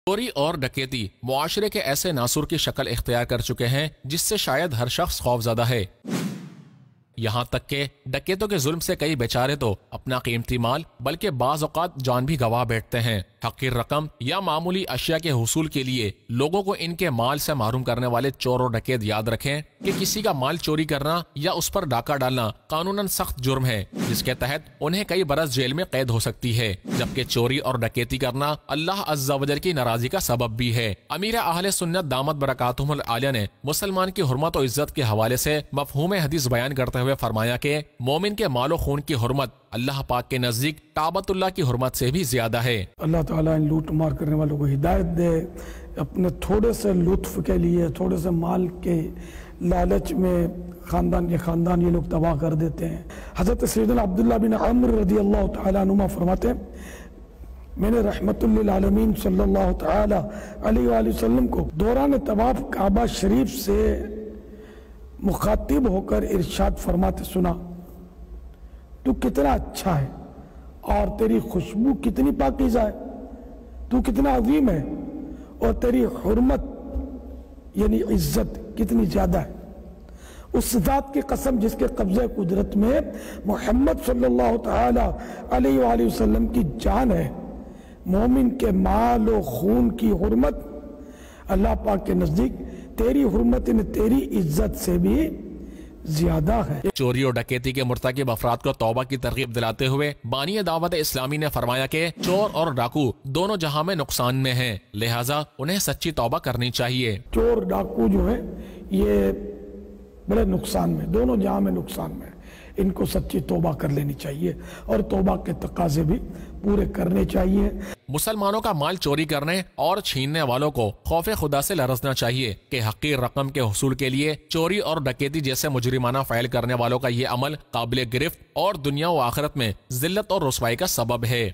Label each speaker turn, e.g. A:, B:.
A: چوری اور ڈکیتی معاشرے کے ایسے ناسور کی شکل اختیار کر چکے ہیں جس سے شاید ہر شخص خوفزدہ ہے۔ یہاں تک کہ ڈکیتوں کے ظلم سے کئی بیچارے تو اپنا قیمتی مال بلکہ بعض اوقات جان بھی گنوا بیٹھتے ہیں۔ حقیر رقم یا معمولی اشیاء کے حصول کے لیے لوگوں کو ان کے مال سے محروم کرنے والے چور و ڈکیت یاد رکھیں کہ کسی کا مال چوری کرنا یا اس پر ڈاکہ ڈالنا قانوناً سخت جرم ہے، جس کے تحت انہیں کئی برس جیل میں قید ہو سکتی ہے، جبکہ چوری اور ڈکیتی کرنا اللہ عز و جل کی ناراضی کا سبب بھی ہے۔ امیر اہل سنت دامت برکاتہم العالیہ نے مسلمان کی حرمت و عزت کے حوالے سے مفہوم حدیث بیان کرتے ہوئے فرمایا کہ مومن کے مال و خون کی حرمت اللہ پاک کے نزدیک کعبۃ اللہ کی حرمت سے بھی زیادہ ہے۔
B: اللہ تعالیٰ ان لوٹ مار کرنے والوں کو ہدایت دے، اپنے تھوڑے سے لطف کے لیے، تھوڑے سے مال کے لالچ میں خاندان یہ لوگ تباہ کر دیتے ہیں۔ حضرت سیدنا عبداللہ بن عمر رضی اللہ تعالیٰ عنہما فرماتے ہیں، میں نے رحمت للعالمین صلی اللہ تعالیٰ علیہ وآلہ وسلم کو دوران طواف کعبہ شریف سے مخاطب ہو کر ارشاد فرماتے سنا، تو کتنا اچھا ہے اور تیری خوشبو کتنی پاکیزہ ہے، تو کتنا عظیم ہے اور تیری حرمت یعنی عزت کتنی زیادہ ہے۔ اس ذات کی قسم جس کے قبضہ قدرت میں محمد صلی اللہ تعالی علیہ وآلہ وسلم کی جان ہے، مومن کے مال و خون کی حرمت اللہ پاک کے نزدیک تیری حرمت نے تیری عزت سے بھی زیادہ ہے۔
A: چوری اور ڈکیتی کے مرتکب افراد کو توبہ کی ترغیب دلاتے ہوئے بانی دعوت اسلامی نے فرمایا کہ چور اور ڈاکو دونوں جہاں میں نقصان میں ہیں، لہٰذا انہیں سچی توبہ کرنی چاہیے۔
B: چور ڈاکو جو ہے یہ بڑے نقصان میں، دونوں جہاں میں نقصان میں، ان کو سچی توبہ کر لینی چاہیے اور توبہ کے تقاضے بھی پورے کرنے چاہیے۔
A: مسلمانوں کا مال چوری کرنے اور چھیننے والوں کو خوف خدا سے لرزنا چاہیے کہ حقیر رقم کے حصول کے لیے چوری اور ڈکیتی جیسے مجرمانہ فعل کرنے والوں کا یہ عمل قابل گرفت اور دنیا و آخرت میں ذلت اور رسوائی کا سبب ہے۔